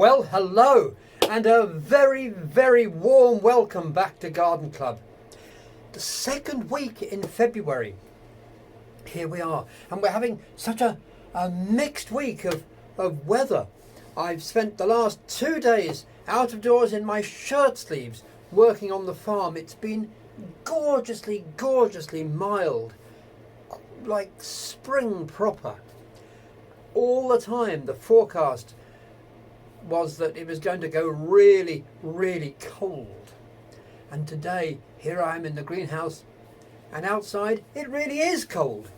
Well, hello, and a very, very warm welcome back to Garden Club. The second week in February. Here we are, and we're having such a mixed week of weather. I've spent the last 2 days out of doors in my shirt sleeves working on the farm. It's been gorgeously, gorgeously mild, like spring proper. All the time the forecast was that it was going to go really, really cold. And today, here I am in the greenhouse, and outside it really is cold.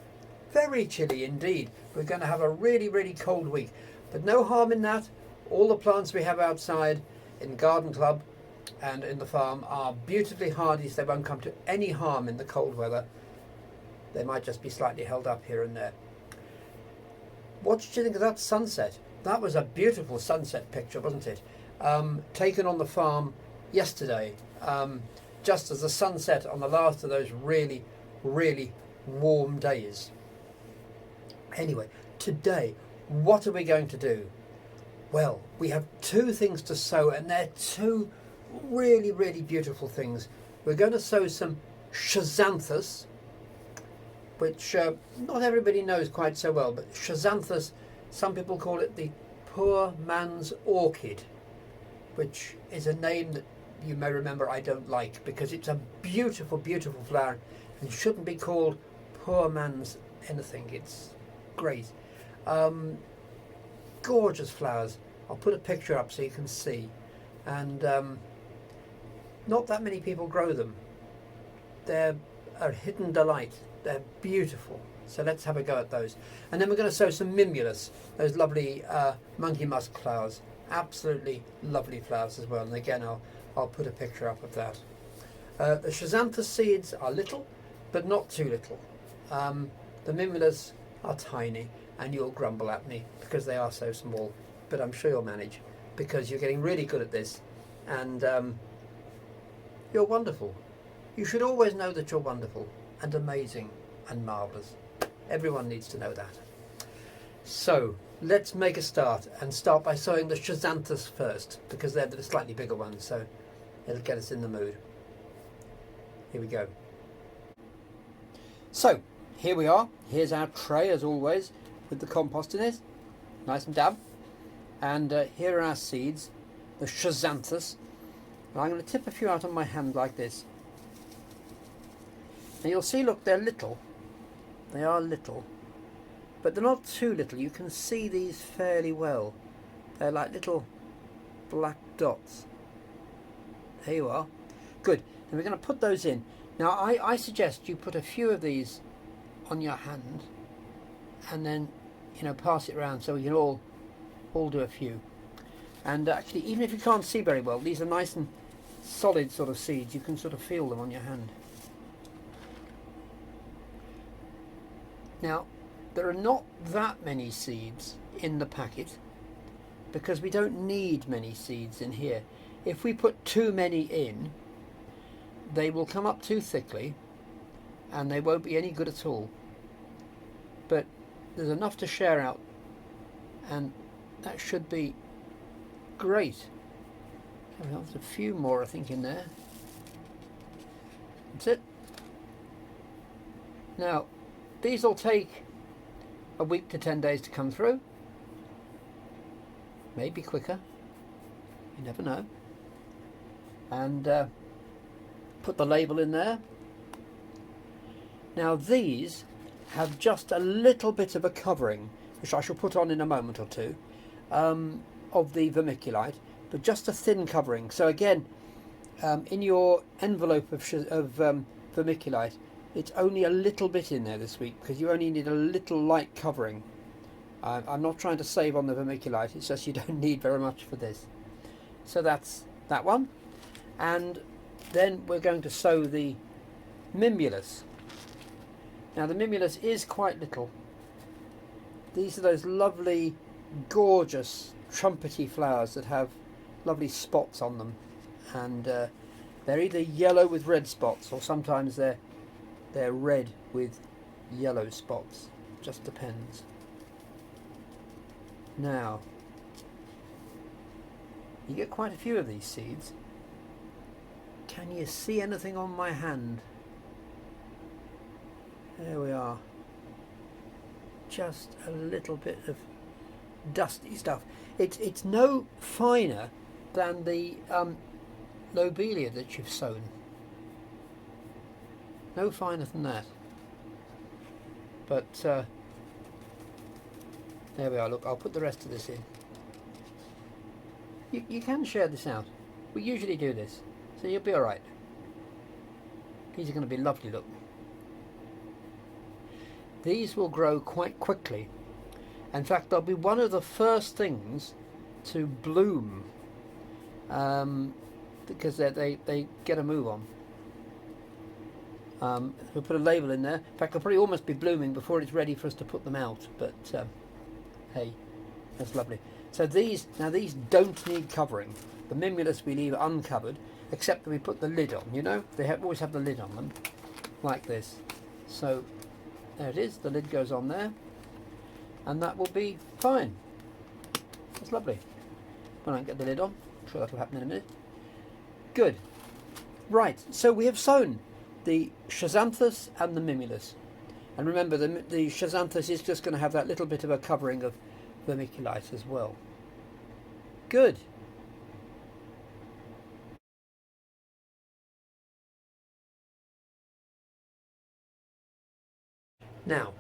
Very chilly indeed. We're going to have a really, really cold week. But no harm in that. All the plants we have outside in Garden Club and in the farm are beautifully hardy, so they won't come to any harm in the cold weather. They might just be slightly held up here and there. What did you think of that sunset? That was a beautiful sunset picture, wasn't it? Taken on the farm yesterday, just as the sun set on the last of those really, really warm days. Anyway, today, what are we going to do? Well, we have 2 things to sow, and they're 2 really, really beautiful things. We're going to sow some schizanthus, which not everybody knows quite so well, but schizanthus, some people call it the poor man's orchid, which is a name that you may remember I don't like, because it's a beautiful, beautiful flower and shouldn't be called poor man's anything. It's great. Gorgeous flowers. I'll put a picture up so you can see. And not that many people grow them. They're a hidden delight. They're beautiful. So let's have a go at those. And then we're going to sow some mimulus, those lovely monkey musk flowers. Absolutely lovely flowers as well. And again, I'll put a picture up of that. The schizanthus seeds are little, but not too little. The mimulus are tiny, and you'll grumble at me because they are so small. But I'm sure you'll manage, because you're getting really good at this, and you're wonderful. You should always know that you're wonderful and amazing and marvellous. Everyone needs to know that. So let's make a start, and start by sowing the schizanthus first, because they're the slightly bigger ones, so it'll get us in the mood. Here we go. So here we are. Here's our tray as always, with the compost in it, nice and damp. And here are our seeds, the schizanthus. And I'm going to tip a few out on my hand like this. Now you'll see, look, they're little. They are little, but they're not too little. You can see these fairly well. They're like little black dots. There you are. Good. And we're going to put those in. Now I suggest you put a few of these on your hand, and then, you know, pass it around so we can all do a few. And actually, even if you can't see very well, these are nice and solid sort of seeds. You can sort of feel them on your hand. Now, there are not that many seeds in the packet, because we don't need many seeds in here. If we put too many in, they will come up too thickly and they won't be any good at all. But there's enough to share out, and that should be great. There's a few more, I think, in there. That's it. Now, these will take a week to 10 days to come through. Maybe quicker. You never know. And put the label in there. Now these have just a little bit of a covering, which I shall put on in a moment or two, of the vermiculite, but just a thin covering. So again, in your envelope of vermiculite, it's only a little bit in there this week, because you only need a little light covering. I'm not trying to save on the vermiculite, it's just you don't need very much for this. So that's that one. And then we're going to sow the mimulus. Now the mimulus is quite little. These are those lovely, gorgeous, trumpety flowers that have lovely spots on them. And they're either yellow with red spots, or sometimes they're red with yellow spots. Just depends. Now, You get quite a few of these seeds. Can you see anything on my hand? There we are. Just a little bit of dusty stuff. It's no finer than the lobelia that you've sown. No finer than that. But there we are. Look, I'll put the rest of this in. You can share this out. We usually do this, so you'll be alright. These are going to be lovely, look. These will grow quite quickly. In fact, they'll be one of the first things to bloom because they get a move on. We'll put a label in there. In fact, they'll probably almost be blooming before it's ready for us to put them out. But hey, that's lovely. So these don't need covering. The Mimulus we leave uncovered, except that we put the lid on. You know, they always have the lid on them, like this. So there it is. The lid goes on there, and that will be fine. That's lovely. When I get the lid on, I'm sure that'll happen in a minute. Good. Right. So we have sown the Schizanthus and the Mimulus, and remember the Schizanthus is just going to have that little bit of a covering of vermiculite as well. Good. Now,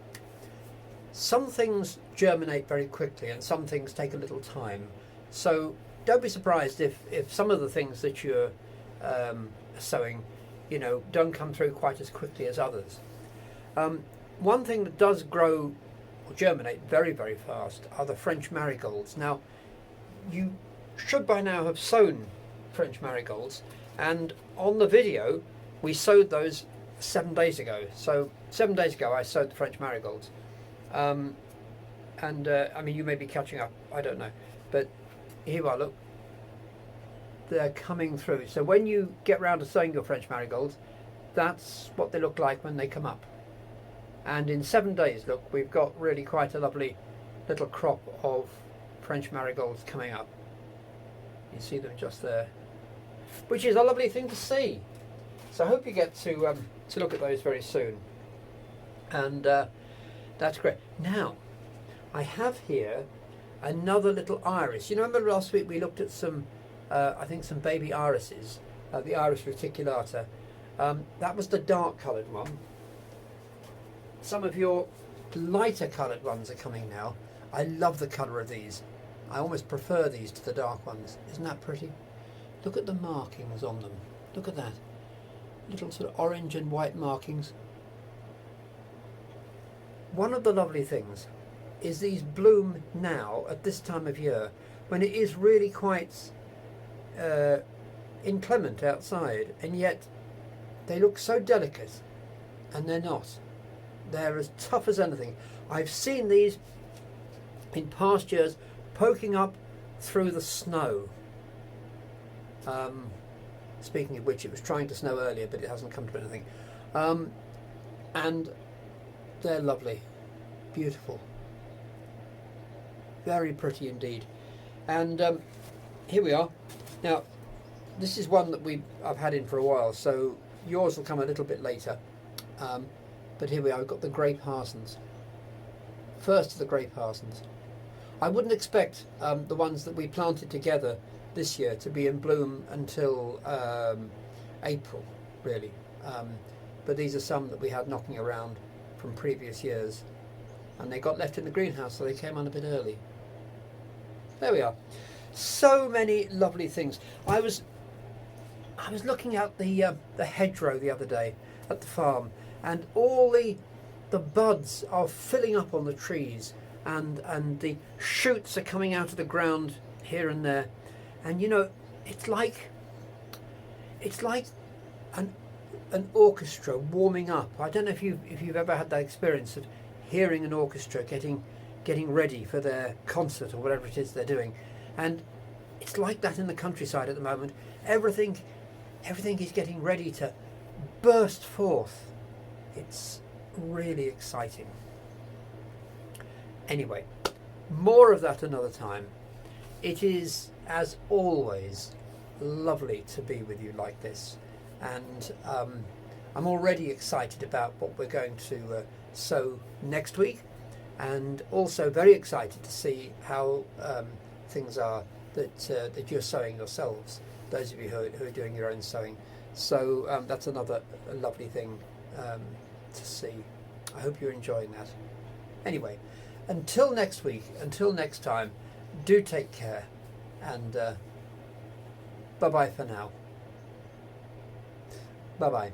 some things germinate very quickly and some things take a little time. So don't be surprised if some of the things that you're sowing, you know, don't come through quite as quickly as others. One thing that does grow or germinate very, very fast are the French marigolds. Now, you should by now have sown French marigolds, and on the video we sowed those 7 days ago. So 7 days ago I sowed the French marigolds. I mean, you may be catching up, I don't know. But here you are, look. They're coming through. So when you get round to sowing your French marigolds, that's what they look like when they come up. And in 7 days, look, we've got really quite a lovely little crop of French marigolds coming up. You see them just there, which is a lovely thing to see. So I hope you get to look at those very soon. And that's great. Now, I have here another little iris. You know, remember last week we looked at some, I think some baby irises, the Iris reticulata. That was the dark coloured one. Some of your lighter coloured ones are coming now. I love the colour of these. I almost prefer these to the dark ones. Isn't that pretty? Look at the markings on them. Look at that. Little sort of orange and white markings. One of the lovely things is these bloom now at this time of year when it is really quite inclement outside, and yet they look so delicate, and they're not. They're as tough as anything. I've seen these in past years poking up through the snow. Speaking of which, it was trying to snow earlier, but it hasn't come to anything. And they're lovely, beautiful, very pretty indeed. And here we are. Now, this is one that I've had in for a while, so yours will come a little bit later. But here we are. We've got the grey parsons. First of the grey parsons. I wouldn't expect the ones that we planted together this year to be in bloom until April, really. But these are some that we had knocking around from previous years, and they got left in the greenhouse, so they came on a bit early. There we are. So many lovely things. I was looking at the hedgerow the other day at the farm, and all the buds are filling up on the trees, and the shoots are coming out of the ground here and there. And you know, it's like an orchestra warming up. I don't know if you've ever had that experience of hearing an orchestra getting ready for their concert or whatever it is they're doing. And it's like that in the countryside at the moment. Everything is getting ready to burst forth. It's really exciting. Anyway, more of that another time. it is, as always, lovely to be with you like this. And I'm already excited about what we're going to sow next week, and also very excited to see how things are that you're sowing yourselves, those of you who are doing your own sowing. So that's another lovely thing to see. I hope you're enjoying that. Anyway, until next week, until next time, do take care, and bye-bye for now. Bye-bye.